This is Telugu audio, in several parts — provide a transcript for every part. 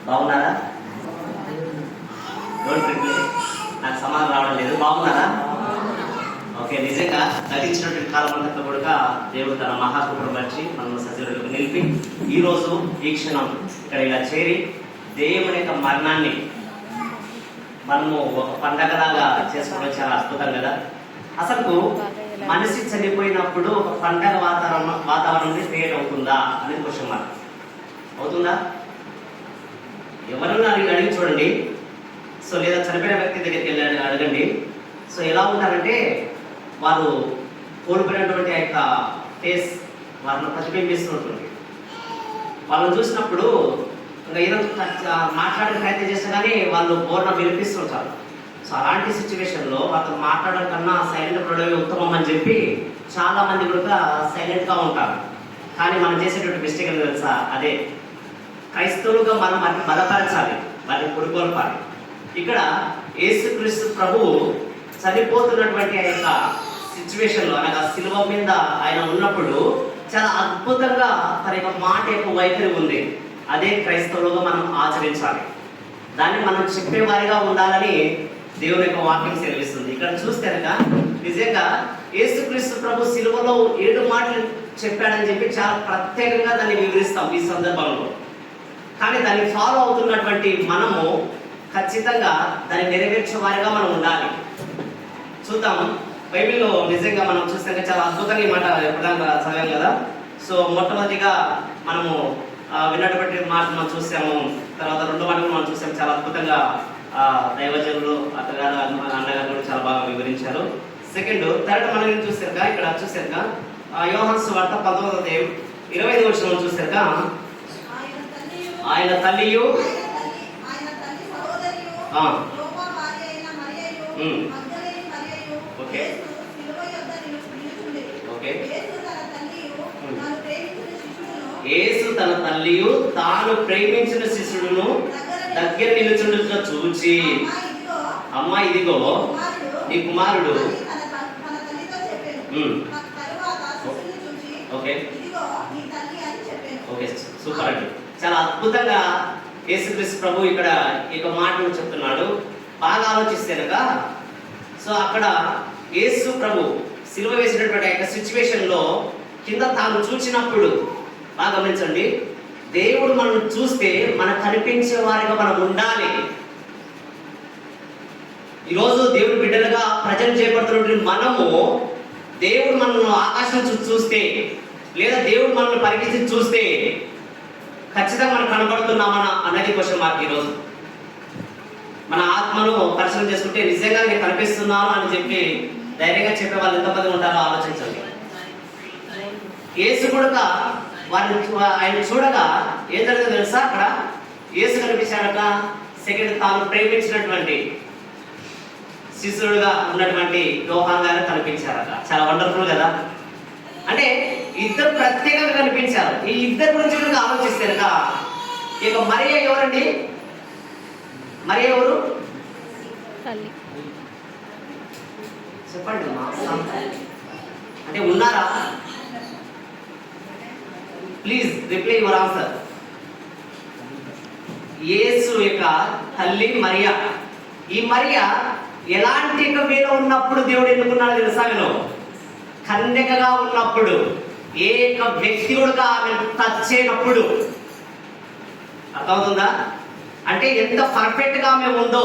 బాగున్నారా? నాకు సమాధానం రావడం లేదు. బాగున్నారా? ఓకే. నిజంగా గతించినటువంటి కాలం అంతా కూడా దేవుడు తన మహాకృపను బట్టి మనం సజీవులకు నిలిపి ఈరోజు ఈ క్షణం ఇక్కడ ఇలా చేరి దేవుని యొక్క మరణాన్ని మనము ఒక పండగలాగా చేసుకోవడం చాలా అద్భుతం కదా. అసలు మనిషి చనిపోయినప్పుడు ఒక పండగ వాతావరణం క్రియేట్ అవుతుందా అనేది క్వశ్చన్ మార్క్. అవుతుందా? ఎవరన్నా అడిగి చూడండి. సో లేదా చనిపోయిన వ్యక్తి దగ్గరికి వెళ్ళి అడగండి. సో ఎలా ఉంటారంటే వారు కోల్పోయినటువంటి ఆ యొక్క ఫేస్ వారిని ప్రతిబింబిస్తుంటుంది. వాళ్ళని చూసినప్పుడు ఇంకా ఏదో మాట్లాడే ప్రయత్నం చేస్తే కానీ వాళ్ళు బోర్న వినిపిస్తుంటారు. సో అలాంటి సిచ్యువేషన్లో వాళ్ళతో మాట్లాడడం కన్నా సైలెంట్ ఉండడమే ఉత్తమం అని చెప్పి చాలా మంది కూడా సైలెంట్గా ఉంటారు. కానీ మనం చేసేటువంటి మిస్టేక్ అని తెలుసా? అదే క్రైస్తవులుగా మనం వాటిని బలపరచాలి, వాటిని పురుకొల్పాలి. ఇక్కడ యేసుక్రీస్తు ప్రభువు చనిపోతున్నటువంటి ఆ యొక్క సిచ్యువేషన్లో అనగా శిలువ మీద ఆయన ఉన్నప్పుడు చాలా అద్భుతంగా తన యొక్క మాట యొక్క వైఖరి ఉంది. అదే క్రైస్తవులుగా మనం ఆచరించాలి. దాన్ని మనం చెప్పేవారిగా ఉండాలని దేవుని యొక్క వాక్యం సెలవిస్తుంది. ఇక్కడ చూస్తే కనుక నిజంగా యేసుక్రీస్తు ప్రభు శిలువలో 7 మాటలు చెప్పాడని చెప్పి చాలా ప్రత్యేకంగా దాన్ని వివరిస్తాం ఈ సందర్భంలో. కానీ దాన్ని ఫాలో అవుతున్నటువంటి మనము ఖచ్చితంగా దాన్ని నెరవేర్చే వారిగా మనం ఉండాలి. చూద్దాం. బైబిల్లో నిజంగా మనం చూస్తే చాలా అద్భుతంగా ఈ మాట ఎప్పుడైనా చదివాం కదా. సో మొట్టమొదటిగా మనము విన్నటువంటి మాట మనం చూసాము. తర్వాత 2 మాటలు మనం చూసాము. చాలా అద్భుతంగా దైవజనులు అత్తగారు అన్నగారు కూడా చాలా బాగా వివరించారు. సెకండ్ థర్డ్ మనం చూసాక ఇక్కడ చూసాక యోహాను సువార్త 19:25 చూసాక ఆయన తల్లియు ఓకే ఓకే యేసు తన తల్లియు తాను ప్రేమించిన శిష్యుడును దగ్గర నిలుచుండుట చూచి, అమ్మా ఇదిగో నీ కుమారుడు. ఓకే ఓకే, సూపర్ అండి. చాలా అద్భుతంగా యేసుక్రీస్తు ప్రభు ఇక్కడ ఈ మాటను చెప్తున్నాడు. బాగా ఆలోచిస్తే కనుక సో అక్కడ యేసు ప్రభు సిలువ వేసినటువంటి యొక్క సిచ్యువేషన్ లో కింద తాను చూచినప్పుడు బాగా గమనించండి, దేవుడు మనం చూస్తే మనకు కనిపించే వారిగా మనం ఉండాలి. ఈరోజు దేవుడు బిడ్డలుగా ప్రజలు చేపడుతున్నటువంటి మనము దేవుడు మనల్ని ఆకాశం చూస్తే లేదా దేవుడు మనల్ని పరిగెత్తి చూస్తే ఖచ్చితంగా మనం కనబడుతున్నామా అన్నది క్వశ్చన్ మార్క్. ఈరోజు మన ఆత్మను పరిశీలన చేసుకుంటే నిజంగా నేను కనిపిస్తున్నాను అని చెప్పి ధైర్యంగా చెప్పే వాళ్ళు ఎంతమంది ఉంటారో ఆలోచించండి. యేసు కూడా ఆయన చూడగా ఏం జరిగిందో తెలుసా? అక్కడ యేసు కనిపించాడట. సెకండ్ తాను ప్రేమించినటువంటి శిష్యుడుగా ఉన్నటువంటి యోహాను గారు కనిపించారట. చాలా వండర్ఫుల్ కదా. అంటే ఇద్దరు ప్రత్యేకంగా కనిపించారు. ఈ ఇద్దరు గురించి కనుక ఆలోచిస్తే కనుక ఇక మరియ ఎవరండి? మరియ ఎవరు చెప్పండి. అంటే ఉన్నారా? Please reply your answer. యేసు యొక్క తల్లి మరియ. ఈ మరియ ఎలాంటి వేలో ఉన్నప్పుడు దేవుడు ఎన్నుకున్నాడు తెలుసా? కన్యకగా ఉన్నప్పుడు, ఏ వ్యక్తి కూడా ఆమె టచ్ చేయనప్పుడు. అర్థమవుతుందా? అంటే ఎంత పర్ఫెక్ట్ గా ఆమె ఉందో,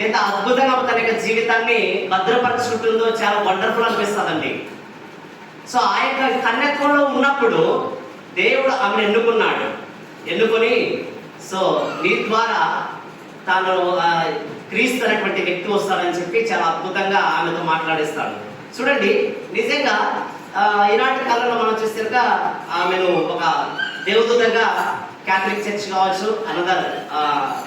ఎంత అద్భుతంగా తన యొక్క జీవితాన్ని భద్రపరచుకుంటుందో చాలా వండర్ఫుల్ అనిపిస్తుందండి. సో ఆ యొక్క కన్యకలో ఉన్నప్పుడు దేవుడు ఆమెను ఎన్నుకున్నాడు. ఎన్నుకొని సో నీ ద్వారా తాను క్రీస్తు అనేటువంటి వ్యక్తి వస్తాడని చెప్పి చాలా అద్భుతంగా ఆమెతో మాట్లాడిస్తాడు. చూడండి, నిజంగా ఈనాటి కాలంలో మనం చూస్తే ఆమెను ఒక దేవదూతగా క్యాథలిక్ చర్చ్ కావచ్చు, అనదర్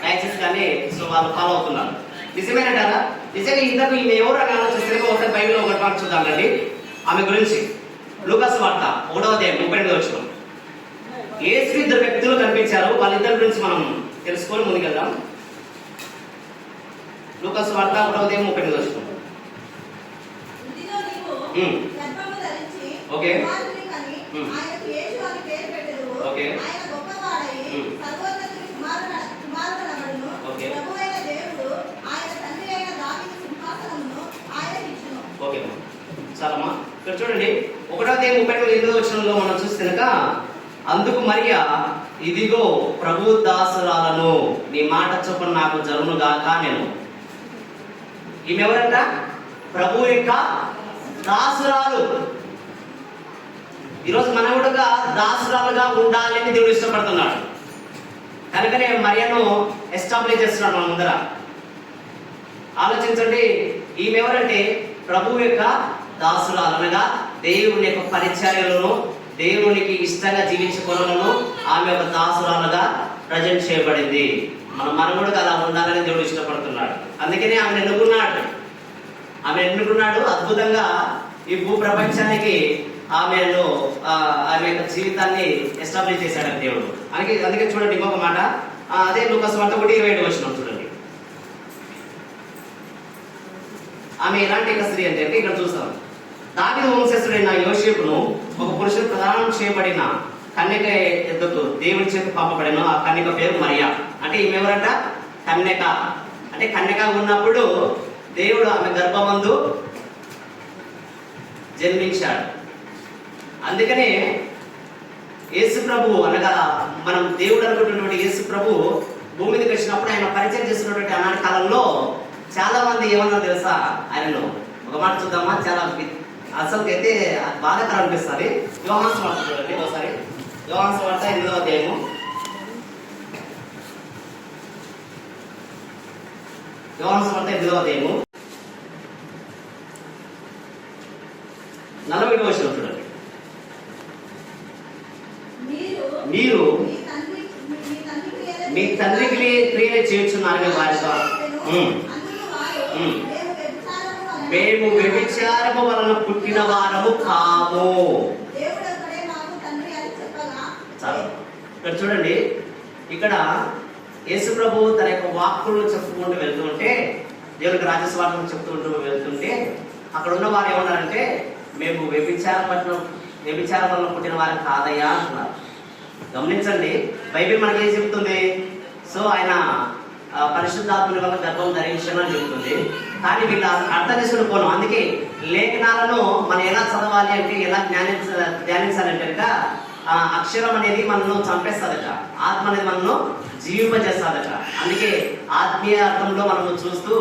డయాసిస్ కానీ సో వాళ్ళు ఫాలో అవుతున్నారు. నిజమేనంటారా? నిజంగా ఇంతకు ఈమె ఎవరు అని ఆలోచిస్తే ఒకసారి బైబిల్లో ఒకటి మాట చూద్దామండి ఆమె గురించి. లూకా సువార్త 1:32 యేసు ఇద్దరు వ్యక్తులు కనిపించారు. వాళ్ళిద్దరి గురించి మనం తెలుసుకొని ముందుకెళ్దాం. లూకా సువార్త 1:32. ఓకే ఓకే చూడండి 1:38 మనం చూస్తే కనుక, అందుకు మరియా, ఇదిగో ప్రభు దాసురాలను, నీ మాట చొప్పున నాకు జరుగును గాక నేను. ఈమె ఎవరంట? ప్రభు యొక్క దాసురాలు. ఈరోజు మనం కూడా దాసురాలుగా ఉండాలని దేవుడు ఇష్టపడుతున్నాడు. కనుకనే మరియను ఎస్టాబ్లిష్ చేస్తున్నాడు మన ముందర. ఆలోచించండి, ఈమె ఎవరంటే ప్రభు యొక్క దాసురాలు, అనగా దేవుని యొక్క పరిచర్యలను, దేవునికి ఇష్టంగా జీవించే పనులను ఆమె ఒక దాసురాలుగా ప్రజెంట్ చేయబడింది. మనం కూడా అలా ఉండాలని దేవుడు ఇష్టపడుతున్నాడు. అందుకనే ఆమెను ఎన్నుకున్నాడు. అద్భుతంగా ఈ భూ ప్రపంచానికి ఆమె యొక్క జీవితాన్ని ఎస్టాబ్లిష్ చేశాడు దేవుడు. అందుకే చూడండి ఇంకొక మాట, అదే లూకా సువార్త 1:27 చూడండి. ఆమె ఎలాంటి ఒక స్త్రీ అంటే ఇక్కడ చూస్తాం, దావీదు వంశస్థుడైన యోసేపును ఒక పురుషుడు ప్రదానం చేయబడిన కన్యక ఎద్దుకు దేవుడి చేత పంపబడిన ఆ కన్యక పేరు మరియా. అంటే ఈమె ఎవరంట? కన్యక. అంటే కన్యక ఉన్నప్పుడు దేవుడు ఆమె గర్భమందు జన్మించాడు. అందుకనే యేసు ప్రభు, అనగా మనం దేవుడు అనుకుంటున్నటువంటి యేసు ప్రభు భూమి మీదకి వచ్చినప్పుడు ఆయన పరిచయం చేస్తున్నటువంటి ఆనాటి కాలంలో చాలా మంది ఏమన్నా తెలుసా ఆయనలో. ఒక మాట చూద్దామా, చాలా అసలుకైతే బాగా అనిపిస్తుంది. యోహాను సువార్త చూడండి ఒకసారి. యోహాను సువార్త 8వ అధ్యాయము. యోహాను సువార్త 8వ అధ్యాయము 40వ వచనం చూడండి. మీరు మీ తండ్రి క్రియలు చేయుచున్నారని వారితో, మేము వ్యభిచారము వలన పుట్టిన వారము కాము. ఇక్కడ చూడండి, ఇక్కడ యేసు ప్రభు తన యొక్క వాక్కులను చెప్పుకుంటూ వెళ్తుంటే, దేవునికి రాజస్వార్థం చెప్తూ వెళ్తుంటే, అక్కడ ఉన్న వారు ఏమన్నారంటే, మేము వ్యభిచారం వలన పుట్టిన వారు కాదయ్యా అంటున్నారు. గమనించండి, బైబిల్ మనకి ఏం చెప్తుంది? సో ఆయన పరిశుద్ధాత్మని వల్ల గర్భం ధరించను అని చెప్తుంది. కానీ వీళ్ళు అర్థం చేసుకుని పోను. అందుకే లేఖనాలను మనం ఎలా చదవాలి అంటే, ఎలా ధ్యానించాలంటే కనుక, అక్షరం అనేది మనను చంపేస్తుందట, ఆత్మ అనేది మనను జీవింపజేస్తుందట. అందుకే ఆత్మీయ అర్థంలో మనము చూస్తూ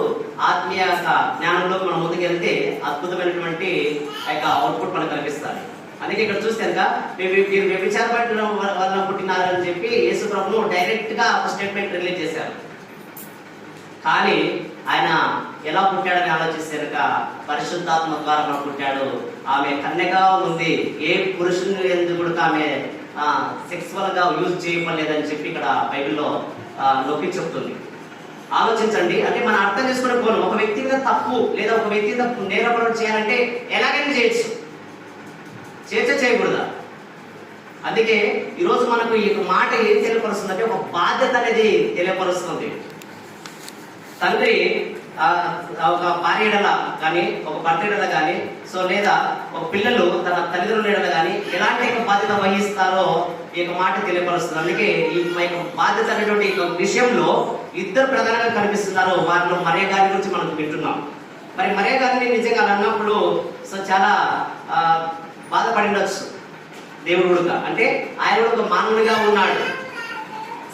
ఆత్మీయ జ్ఞానంలో మనం ముందుకెళ్తే అద్భుతమైనటువంటి అవుట్పుట్ మనకు కనిపిస్తుంది. అందుకే ఇక్కడ చూస్తే కనుక మీరు వ్యభిచారపడడం వల్ల పుట్టినారని చెప్పి యేసు ప్రభును డైరెక్ట్ గా ఒక స్టేట్మెంట్ రిలీజ్ చేశారు. కానీ ఆయన ఎలా పుట్టాడని ఆలోచిస్తే కనుక పరిశుద్ధాత్మ ద్వారా మనం పుట్టాడు. ఆమె కన్యగా ఉంది, ఏ పురుషుని ఎందుకు కూడా ఆమె సెక్సువల్ గా యూజ్ చేయలేదని చెప్పి ఇక్కడ బైబిల్లో నొక్కి చెప్తుంది. ఆలోచించండి, అంటే మనం అర్థం చేసుకుని పోను. ఒక వ్యక్తి మీద తప్పు లేదా ఒక వ్యక్తి మీద నేరపరం చేయాలంటే ఎలాగైనా చేయకూడదా? అందుకే ఈరోజు మనకు ఈ మాట ఏం తెలియపరుస్తుంది అంటే, ఒక బాధ్యత అనేది తెలియపరుస్తుంది. తండ్రి ఒక భార్యడల కానీ, ఒక భర్తడల కానీ, సో లేదా ఒక పిల్లలు తన తల్లిదండ్రుల కానీ ఎలాంటి బాధ్యత వహిస్తారో ఈ మాట తెలియపరుస్తుంది. అందుకే ఈ బాధ్యత అనేటువంటి విషయంలో ఇద్దరు ప్రధానంగా కనిపిస్తున్నారు. వారిలో మరియ గారి గురించి మనం వింటున్నాం. మరి మరియ గారిని నిజంగా అన్నప్పుడు సో చాలా బాధపడినచ్చు దేవుడు కూడా. అంటే ఆయన కూడా ఒక మానవుడిగా ఉన్నాడు.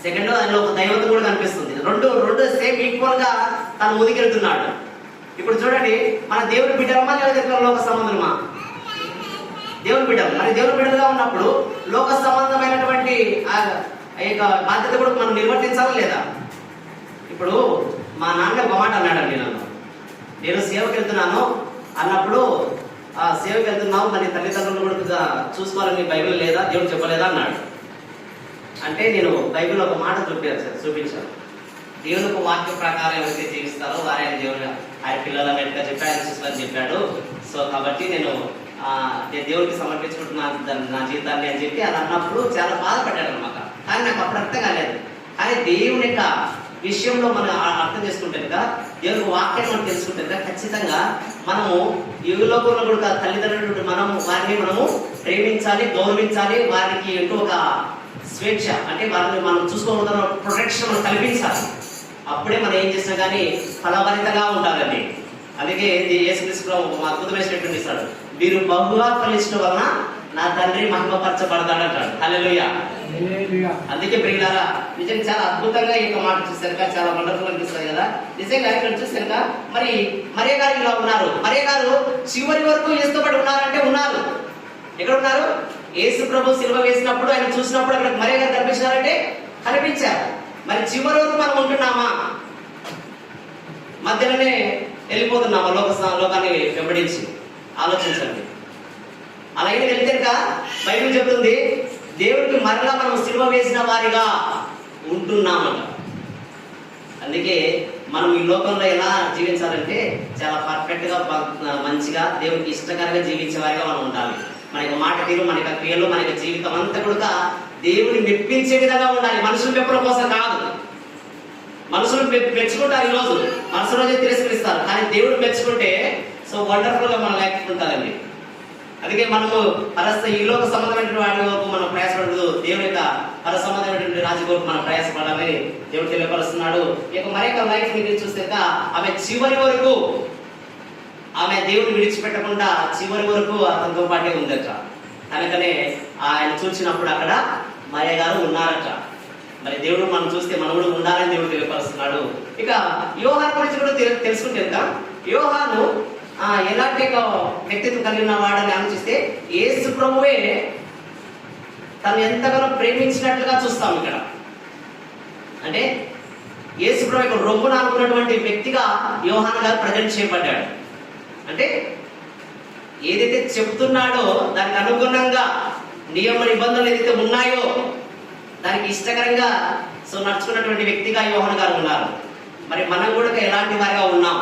సెకండ్, ఆయనలో ఒక దైవత్వం కూడా కనిపిస్తుంది. రెండు సేమ్ ఈక్వల్ గా తను ముందుకెళ్తున్నాడు. ఇప్పుడు చూడండి, మన దేవుడి బిడ్డలమా లేదా లోక సంబంధమా? దేవుడి బిడ్డలు. మరి దేవుడి బిడ్డలుగా ఉన్నప్పుడు లోక సంబంధమైనటువంటి ఆ యొక్క బాధ్యత కూడా మనం నిర్వర్తించాలా లేదా? ఇప్పుడు మా నాన్న ఒక మాట అన్నాడండి, నేను సేవకి వెళ్తున్నాను అన్నప్పుడు, ఆ సేవకి వెళ్తున్నావు, మరి తల్లిదండ్రులు కూడా చూసుకోవాలని బైబిల్ లేదా, దేవుడు చెప్పలేదా అన్నాడు. అంటే నేను బైబిల్లో ఒక మాట చూపించాను. దేవుని ఒక వాక్య ప్రకారం ఎవరైతే జీవిస్తారో వారు ఆయన దేవుని, ఆయన పిల్లల వెంటగా చెప్పాడు, ఆయన శిష్యులని చెప్పాడు. సో కాబట్టి నేను దేవుడికి సమర్పించుకుంటున్నాను నా జీవితాన్ని అని చెప్పి అది అన్నప్పుడు చాలా బాధపడ్డాడు అనమాట. కానీ నాకు అప్పుడు అర్థం కాలేదు. కానీ దేవుని యొక్క విషయంలో మనం అర్థం చేసుకుంటే కదా, దేవుని వాక్యాన్ని మనం తెలుసుకుంటే కదా, ఖచ్చితంగా మనము యుగలోకంలో కూడా తల్లిదండ్రులు వారిని మనము ప్రేమించాలి, గౌరవించాలి. వారికి ఎంతో ఒక స్వేచ్ఛ, అంటే వారిని మనం చూసుకోవడం ప్రొటెక్షన్ మనం కల్పించాలి. అప్పుడే మనం ఏం చేసినా కానీ ఫలభరితంగా ఉండాలండి. అందుకే యేసుక్రీస్తు ఒక అద్భుతమైన స్టేట్మెంట్ ఇస్తాడు, వీరు బహుగా ఫలించడం వలన నా తండ్రి మహిమపరచబడతాడంటాడు. హల్లెలూయా. అందుకే ప్రియులారా, నిజంగా చాలా అద్భుతంగా ఈ మాట చూసాక చాలా వండర్ఫుల్ అనిపిస్తుంది కదా. నిజంగా ఇక్కడ చూసాక మరి మరియ గారు ఇలా ఉన్నారు. మరియ గారు చివరి వరకు యేసుతో ఉన్నారంటే ఉన్నారు. ఎక్కడ ఉన్నారు? యేసు ప్రభు సిలువ వేసినప్పుడు ఆయన చూసినప్పుడు అక్కడ మరియ గారు కనిపించారంటే కనిపించారు. మరి చివరి వరకు మనం ఉంటున్నామా? మధ్యలోనే వెళ్ళిపోతున్నామా లోకాన్ని వెంబడించి? ఆలోచించండి. అలాగే వెళ్తే బైబిల్ చెప్తుంది దేవుడికి మరలా మనం సిలువ వేసిన వారిగా ఉంటున్నామట. అందుకే మనం ఈ లోకంలో ఎలా జీవించాలంటే చాలా పర్ఫెక్ట్ గా మంచిగా దేవుడికి ఇష్టకరంగా జీవించే వారిగా మనం ఉండాలి. మన యొక్క మాట తీరు, మన యొక్క క్రియలు, మన యొక్క జీవితం అంతా కూడా దేవుని మెప్పించే విధంగా ఉండాలి. మనుషులు మెప్పడం కోసం కాదు. మనుషులు మెచ్చుకుంటారు, ఈరోజు మనసు రోజే తిరస్కరిస్తారు. కానీ దేవుడు మెచ్చుకుంటే సో వండర్ఫుల్ గా మన లైఫ్ ఉంటుందండి. అందుకే మనము ఈ లోక సంబంధమైన వాటి వరకు మనం ప్రయాసపడదు, దేవుని యొక్క పర సంబంధమైనటువంటి రాజు వరకు మనం ప్రయాసపడాలని దేవుడు తెలియపరుస్తున్నాడు. ఇక మరి యొక్క లైఫ్ ని చూస్తే ఆమె చివరి వరకు ఆమె దేవుని విడిచిపెట్టకుండా చివరి వరకు అతనితో పాటే ఉందట. కనుకనే ఆయన చూసినప్పుడు అక్కడ మరియ గారు ఉన్నారట. మరి దేవుడు మనం చూస్తే మనం కూడా ఉండాలని దేవుడు తెలియపరుస్తున్నాడు. ఇక యోహాను గురించి కూడా తెలుసుకుంటే యోహాను ఎలాంటి వ్యక్తిత్వం కలిగిన వాడని ఆలోచిస్తే యేసు ప్రభువే తను ఎంతగానో ప్రేమించినట్లుగా చూస్తాం ఇక్కడ. అంటే యేసు ప్రభు యొక్క రొమ్మున అనుకున్నటువంటి వ్యక్తిగా యోహాను గారు ప్రజెంట్ చేయబడ్డాడు. అంటే ఏదైతే చెప్తున్నాడో దానికి అనుగుణంగా నియమ నిబంధనలు ఏదైతే ఉన్నాయో దానికి ఇష్టకరంగా నడుచుకున్నటువంటి వ్యక్తిగా యోహాను గారు ఉన్నారు. మరి మనం కూడా ఎలాంటి వారిగా ఉన్నాం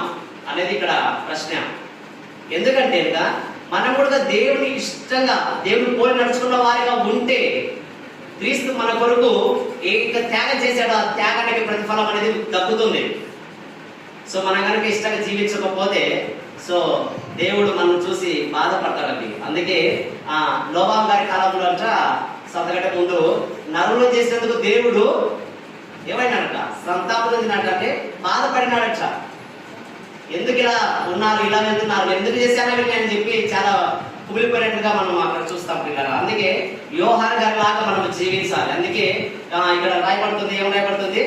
అనేది ఇక్కడ ప్రశ్న. ఎందుకంటే మనం కూడా దేవుని ఇష్టంగా దేవుని పోలి నడుచుకున్న వారిగా ఉంటే క్రీస్తు మన కొరకు ఏ త్యాగం చేశాడో ఆ త్యాగానికి ప్రతిఫలం అనేది దక్కుతుంది. సో మనం కనుక ఇష్టంగా జీవించకపోతే దేవుడు మనం చూసి బాధపడతాడండి. అందుకే లోబాం గారి కాలంలో సతగట ముందు నరులు చేసినందుకు దేవుడు ఏమైనాడట? సంతాపం చెందినట్టే బాధపడినాడట. ఎందుకు ఇలా ఉన్నారు, ఇలా వెళ్తున్నారు, ఎందుకు చేశారో అని చెప్పి చాలా కుమిలిపోయినట్టుగా మనం అక్కడ చూస్తాం పిల్లలు. అందుకే యోహాను గారి లాగా మనం జీవించాలి. అందుకే ఇక్కడ రాయబడుతుంది, ఏం రాయబడుతుంది?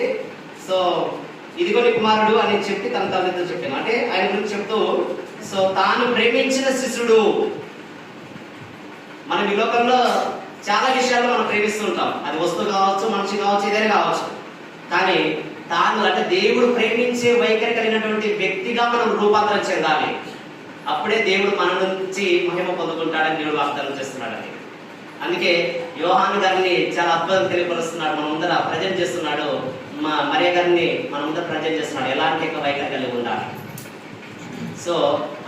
ఇదిగో నీ కుమారుడు అని చెప్పి తన తల్లితో చెప్పాను. అంటే ఆయన గురించి చెప్తూ తాను ప్రేమించిన శిష్యుడు. మనం ఈ లోకంలో చాలా విషయాల్లో మనం ప్రేమిస్తుంటాం. అది వస్తువు కావచ్చు, మనిషి కావచ్చు, ఏదైనా కావచ్చు. కానీ తాను అంటే దేవుడు ప్రేమించే వైఖరి కలిగినటువంటి వ్యక్తిగా మనం రూపాంతరం చెందాలి. అప్పుడే దేవుడు మన నుంచి మహిమ పొందుకుంటాడని దేవుడు వాగ్దానం చేస్తున్నాడని. అందుకే యోహాను గారిని చాలా అద్భుతం తెలియపరుస్తున్నాడు, మన ముందర ప్రజెంట్ చేస్తున్నాడు. మరియ గారిని మన ముందర ప్రజెంట్ చేస్తున్నాడు. ఎలాంటి వైఖరి కలిగి ఉండాలి.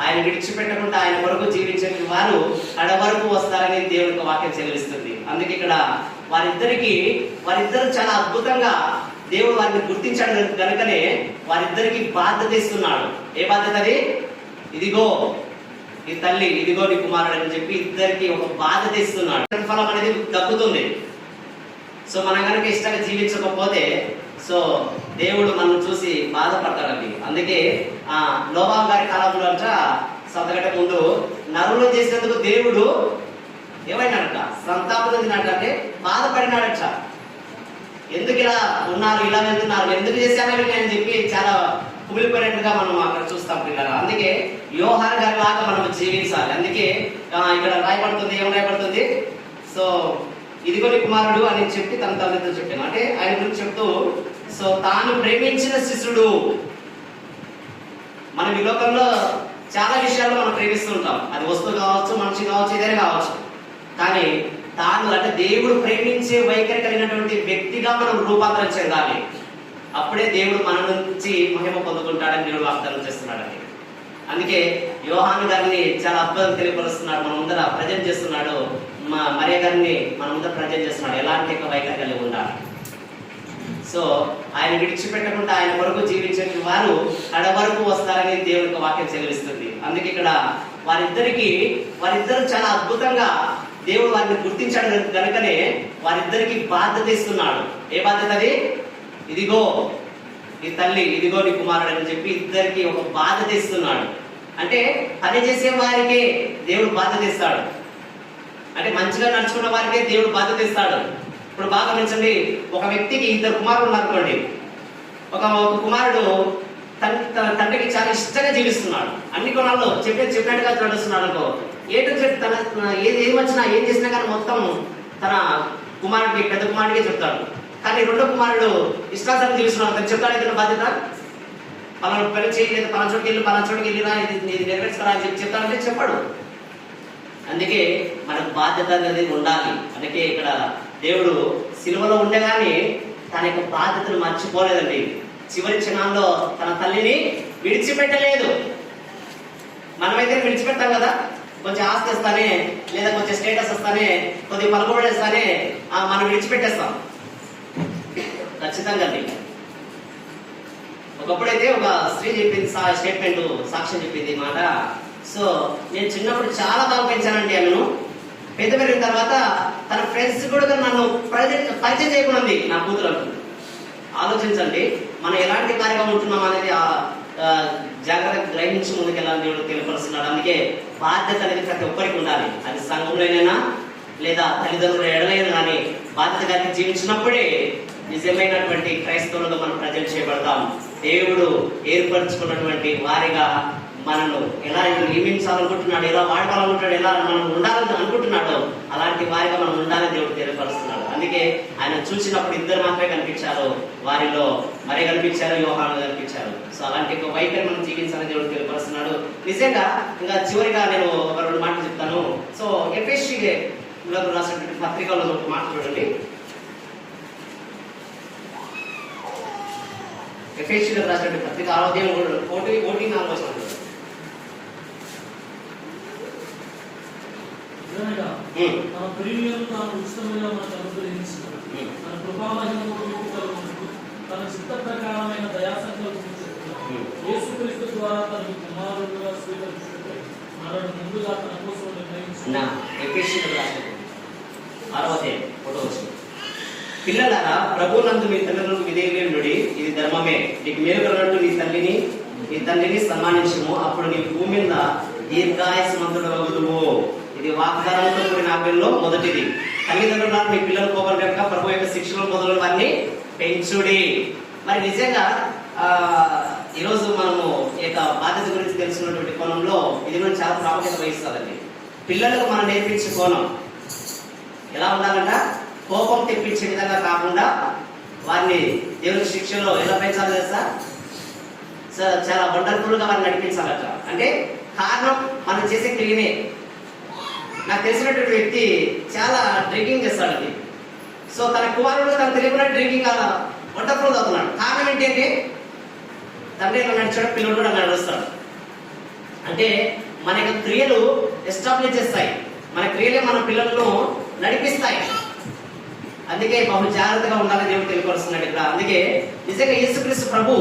ఆయన విడిచిపెట్టకుండా ఆయన వరకు జీవించే వారు అడ వరకు వస్తారని దేవుని వాక్యం చెల్లిస్తుంది. అందుకే ఇక్కడ వారిద్దరు చాలా అద్భుతంగా దేవుడు వారిని గుర్తించాడు కనుకనే వారిద్దరికి బాధ్యత ఇస్తున్నాడు. ఏ బాధ్యత అది? ఇదిగో ఈ తల్లి, ఇదిగో నీ కుమారుడు అని చెప్పి ఇద్దరికి ఒక బాధ్యత ఇస్తున్నాడు. ఫలం అనేది దక్కుతుంది. మనం కనుక ఇష్టంగా జీవించకపోతే దేవుడు మనం చూసి బాధపడతాడండి. అందుకే లోబాం గారి కాలంలో సతగట ముందు నరులు చేసినందుకు దేవుడు ఏమైనాడట? సంతాపం చెందినట్టే బాధపడినాడట. ఎందుకు ఇలా ఉన్నారు, ఇలా వెళ్తున్నారు, ఎందుకు చేశారో అని చెప్పి చాలా కుమిలిపోయినట్టుగా మనం అక్కడ చూస్తాం పిల్లలు. అందుకే యోహాను గారి లాగా మనం జీవించాలి. అందుకే ఇక్కడ రాయబడుతుంది, ఏం రాయబడుతుంది? ఇదిగో నీ కుమారుడు అని చెప్పి తన తల్లితో చెప్పాను. అంటే ఆయన గురించి చెప్తూ తాను ప్రేమించిన శిష్యుడు. మనం ఈ లోకంలో చాలా విషయాల్లో మనం ప్రేమిస్తుంటాం. అది వస్తువు కావచ్చు, మనిషి కావచ్చు, ఏదైనా కావచ్చు. కానీ తాను అంటే దేవుడు ప్రేమించే వైఖరి కలిగినటువంటి వ్యక్తిగా మనం రూపాంతరం చెందాలి. అప్పుడే దేవుడు మన నుంచి మహిమ పొందుకుంటాడని దేవుడు వాగ్దానం చేస్తున్నాడని. అందుకే యోహాను గారిని చాలా అద్భుతం తెలియపరుస్తున్నాడు, మన ముందర ప్రజెంట్ చేస్తున్నాడు. మరియ గారిని మన ముందర ప్రజెంట్ చేస్తున్నాడు. ఎలాంటి వైఖరి కలిగి ఉండాలి. ఆయన విడిచిపెట్టకుండా ఆయన వరకు జీవించే వారు అడ వరకు వస్తారని దేవుని వాక్యం చెల్లిస్తుంది. అందుకే ఇక్కడ వారిద్దరు చాలా అద్భుతంగా దేవుడు వారిని గుర్తించాడు కనుకనే వారిద్దరికి బాధ్యత ఇస్తున్నాడు. ఏ బాధ్యత అది? ఇదిగో ఈ తల్లి, ఇదిగో నీ కుమారుడు అని చెప్పి ఇద్దరికి ఒక బాధ్యత ఇస్తున్నాడు. అంటే పని చేసే వారికే దేవుడు బాధ్యత ఇస్తాడు. అంటే మంచిగా నడుచుకున్న వారికే దేవుడు బాధ్యత ఇస్తాడు. ఇప్పుడు బాగా గమనించండి, ఒక వ్యక్తికి 2 కుమారులు ఉన్నారనుకోండి. ఒక కుమారుడు తన తండ్రికి చాలా ఇష్టంగా జీవిస్తున్నాడు, అన్ని కొనాల్లో చెప్పినట్టుగా నడుస్తున్నాడు అనుకో. తన ఏది వచ్చినా ఏం చేసినా కానీ మొత్తం తన కుమారుడికి, పెద్ద కుమారుడికే చెప్తాడు. కానీ 2వ కుమారుడు ఇష్టాచారం జీవిస్తున్నాడు, తను చెప్తాడు ఏదైనా బాధ్యత, పలానా పని చేయలేదు, పలానా చోటుకి వెళ్ళినా ఇది నెరవేర్చుకోరా అని చెప్తాడంటే చెప్పాడు. అందుకే మనకు బాధ్యత అనేది ఉండాలి. అందుకే ఇక్కడ దేవుడు సిలువలో ఉండగానే తన యొక్క బాధ్యతను మర్చిపోలేదండి. చివరి క్షణాల్లో తన తల్లిని విడిచిపెట్టలేదు. మనమైతే విడిచిపెట్టాం కదా, కొంచెం ఆస్తి వస్తానే, లేదా కొంచెం స్టేటస్ వస్తానే, కొద్దిగా పలుకుబడి వస్తానే మనం విడిచిపెట్టేస్తాం ఖచ్చితంగా. ఒకప్పుడైతే ఒక స్త్రీ చెప్పింది స్టేట్మెంట్, సాక్ష్యం చెప్పింది మాట. సో నేను చిన్నప్పుడు చాలా బాగా పెంచానండి ఆమెను. పెద్ద పెరిగిన తర్వాత తన ఫ్రెండ్స్ కూడా నన్ను పరిచయం చేయకుండా ఉంది నా కూతురు అంటుంది. ఆలోచించండి, మనం ఎలాంటి కార్యక్రమం ఉంటున్నాం అనేది జాగ్రత్తగా గ్రహించి ముందుకెళ్ళాలని దేవుడు తెలియపరుస్తున్నాడు. అందుకే బాధ్యత అనేది ప్రతి ఒక్కరికి ఉండాలి. అది సంఘంలోనైనా లేదా తల్లిదండ్రుల ఎడలైనా కానీ బాధ్యతగా జీవించినప్పుడే నిజమైనటువంటి క్రైస్తవులుగా మనం ప్రజెంట్ చేయబడతాం. దేవుడు ఏర్పరచుకున్నటువంటి వారిగా మనను ఎలా నియమించాలనుకుంటున్నాడు, ఎలా వాడుకోవాలనుకుంటున్నాడు, ఎలా మనం ఉండాలని అనుకుంటున్నాడో అలాంటి వారిగా మనం ఉండాలని దేవుడు తెలియపరుస్తున్నాడు. అందుకే ఆయన చూసినప్పుడు 2 మాత్రమే కనిపించారు, వారిలో మరే కనిపించారు, యోహాను కనిపించారు. సో అలాంటి ఒక వైఖరి మనం జీవించాలని దేవుడు తెలియపరుస్తున్నాడు. నిజంగా ఇంకా చివరిగా నేను ఒక 2 మాటలు చెప్తాను. సో ఎఫెసీయులకు రాసినటువంటి పత్రికలో ఒక మాట చూడండి. ఎఫెసీయులకు రాసినటువంటి పత్రిక 6వ అధ్యాయం 1-4 వచనం. తన ప్రియులను తాను ఉచితముగా మనకు అనుగ్రహించినాడు. తన కృపామహిమను తన చిత్త ప్రకారమైన దయాసంకల్పం యేసుక్రీస్తు ద్వారా తన కుమారుడుగా స్వీకరించుటకై మనను ముందుగా తన కోసం నిర్ణయించిన పిల్లలారా, ప్రభువునందు మీ తల్లిదండ్రులకు విధేయులుండుడి, ఇది ధర్మమే. నీకు మేలు కలిగినట్టు నీ తండ్రిని సన్మానించుము, అప్పుడు నీ భూమి మీద దీర్ఘాయుష్మంతుడవగుదువు. ఇది వాగ్దానంతో కూడిన ఆజ్ఞల్లో మొదటిది. తల్లిదండ్రులు మీ పిల్లలు కోపం కనుక ప్రభు యొక్క శిక్షణ మొదలు వారిని పెంచుడి. మరి నిజంగా ఈరోజు మనము ఈ యొక్క బాధ్యత గురించి తెలుసుకున్నటువంటి కోణంలో ఇది కూడా చాలా ప్రాముఖ్యత వహిస్తుందండి. పిల్లలకు మనం నేర్పించే కోణం ఎలా ఉండాలంట, కోపం తెప్పించే విధంగా కాకుండా వారిని దేవుని శిక్షలో ఎలా పెంచాలి తెలుసా, చాలా వండర్ఫుల్ గా వారిని నడిపించాలట. అంటే కారణం మనం చేసే క్లీనే. నాకు తెలిసినటువంటి వ్యక్తి చాలా డ్రింకింగ్ చేస్తాడండి. సో తన కుమారుడు తను తెలియకుండా డ్రింకింగ్ వండర్ఫుల్ అవుతున్నాడు. కారణం ఏంటంటే తండ్రి ఎలా నడిచాడు, పిల్లలు కూడా నడుస్తాడు. అంటే మన యొక్క క్రియలు ఎస్టాబ్లిష్ చేస్తాయి, మన క్రియలే మన పిల్లలను నడిపిస్తాయి. అందుకే బహు జాగ్రత్తగా ఉండాలని దేవుడు తెలియపరుస్తున్నాడు ఇక్కడ. అందుకే నిజంగా యేసుక్రీస్తు ప్రభు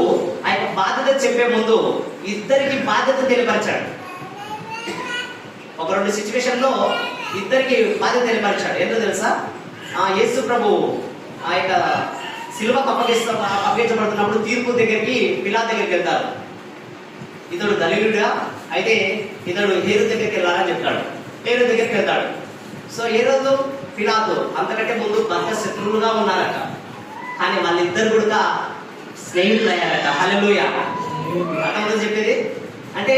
ఆ యొక్క బాధ్యత చెప్పే ముందు ఇద్దరికి బాధ్యత తెలియపరిచాడు. ఒక 2 సిచ్యువేషన్ లో ఇద్దరికి బాధ్యత తెలియపరిచాడు. ఏంటో తెలుసా, యేసు ప్రభు ఆ యొక్క సిలువకు అప్పగించబడుతున్నప్పుడు తీర్పు దగ్గరికి పిలాతు దగ్గరికి వెళ్తారు. ఇతడు దళితుడా, అయితే ఇతడు హేరోదు దగ్గరికి వెళ్ళాలని చెప్తాడు. హేరోదు దగ్గరికి వెళ్తాడు. సో హేరోదు పిలాతు అంతకంటే ముందు భర్త శత్రువులుగా ఉన్నారట, కానీ వాళ్ళిద్దరు కూడా స్నేహితులు అయ్యారట. హల్లెలూయా. అర్థం చెప్పేది అంటే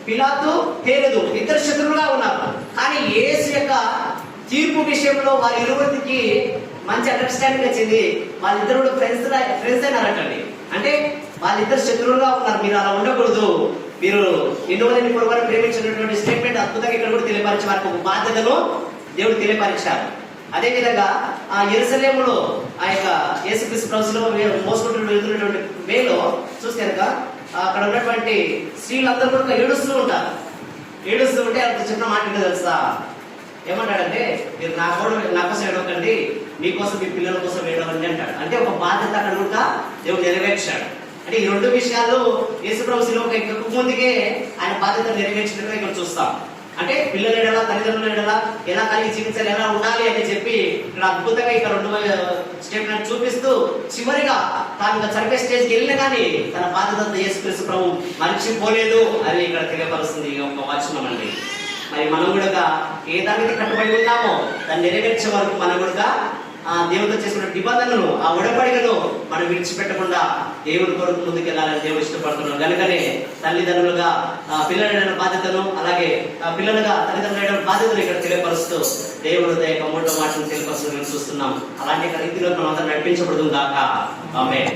పిలాతు హేరోదు ఇద్దరు శత్రువులుగా ఉన్నారు, కానీ యేసు యొక్క తీర్పు విషయంలో వారి ఇరువురికి మంచి అండర్స్టాండింగ్ వచ్చింది. వాళ్ళిద్దరు కూడా ఫ్రెండ్స్ అయినారటండి. అంటే వాళ్ళిద్దరు శత్రువులుగా ఉన్నారు. మీరు అలా ఉండకూడదు, మీరు నిన్ను పొరుగువారిని ప్రేమించినటువంటి స్టేట్మెంట్ అద్భుతంగా ఇక్కడ కూడా తెలియపరిచే వారికి ఒక బాధ్యతను దేవుడు తెలియపరిచారు. అదేవిధంగా ఆ యెరూషలేములో ఆ యొక్క యేసుక్రీస్తు ప్రభువులో మోసుకుంటూ వెళ్తున్నటువంటి వేలో చూస్తే కనుక అక్కడ ఉన్నటువంటి స్త్రీలందరూ కూడా ఏడుస్తూ ఉంటే అంత చిన్న మాట తెలుసా, ఏమంటాడంటే మీరు నా కోసం ఏడవకండి, మీకోసం మీ పిల్లల కోసం ఏడవండి అంటాడు. అంటే ఒక బాధ్యత అక్కడ కూడా దేవుడు నెరవేర్చాడు. అంటే ఈ 2 విషయాలు యేసు ప్రభు శిలువకు ఎక్కక ముందుకే ఆయన బాధ్యత నెరవేర్చినట్టుగా ఇక్కడ చూస్తాం. అంటే పిల్లల ఎడలా తల్లిదండ్రుల ఎడలా ఎలా కలిగి జీవించాలి, ఎలా ఉండాలి అని చెప్పి ఇక్కడ అద్భుతంగా ఇక్కడ 2 స్టేట్మెంట్ చూపిస్తూ చివరిగా తాను చనిపోయే స్టేజ్కి వెళ్ళినా కానీ తన బాధ్యత యేసుక్రీస్తు ప్రభు మర్చిపోలేదు అని ఇక్కడ తెలియపరుస్తుంది ఒక వచనం అండి. మరి మనం కూడా ఏ దానికి కట్టుబడి ఉన్నామో దాన్ని నెరవేర్చే వరకు మనం కూడా దేవుడితో చేసుకున్న నిబంధనను, ఆ ఉడబడికను మనం విడిచిపెట్టకుండా దేవుడి కొరకు ముందుకు వెళ్ళాలని దేవుడు ఇష్టపడుతున్నాం. కనుకనే తల్లిదండ్రులుగా పిల్లలైన బాధ్యతను, అలాగే పిల్లలుగా తల్లిదండ్రులైన బాధ్యతను ఇక్కడ తెలియపరుస్తూ దేవుడు యొక్క మూడో మాటను తెలియపరుస్తూ చూస్తున్నాం. అలాంటి రీతిలో మనం అంతా నడిపించబడుతుంది కాక ఆమేన్.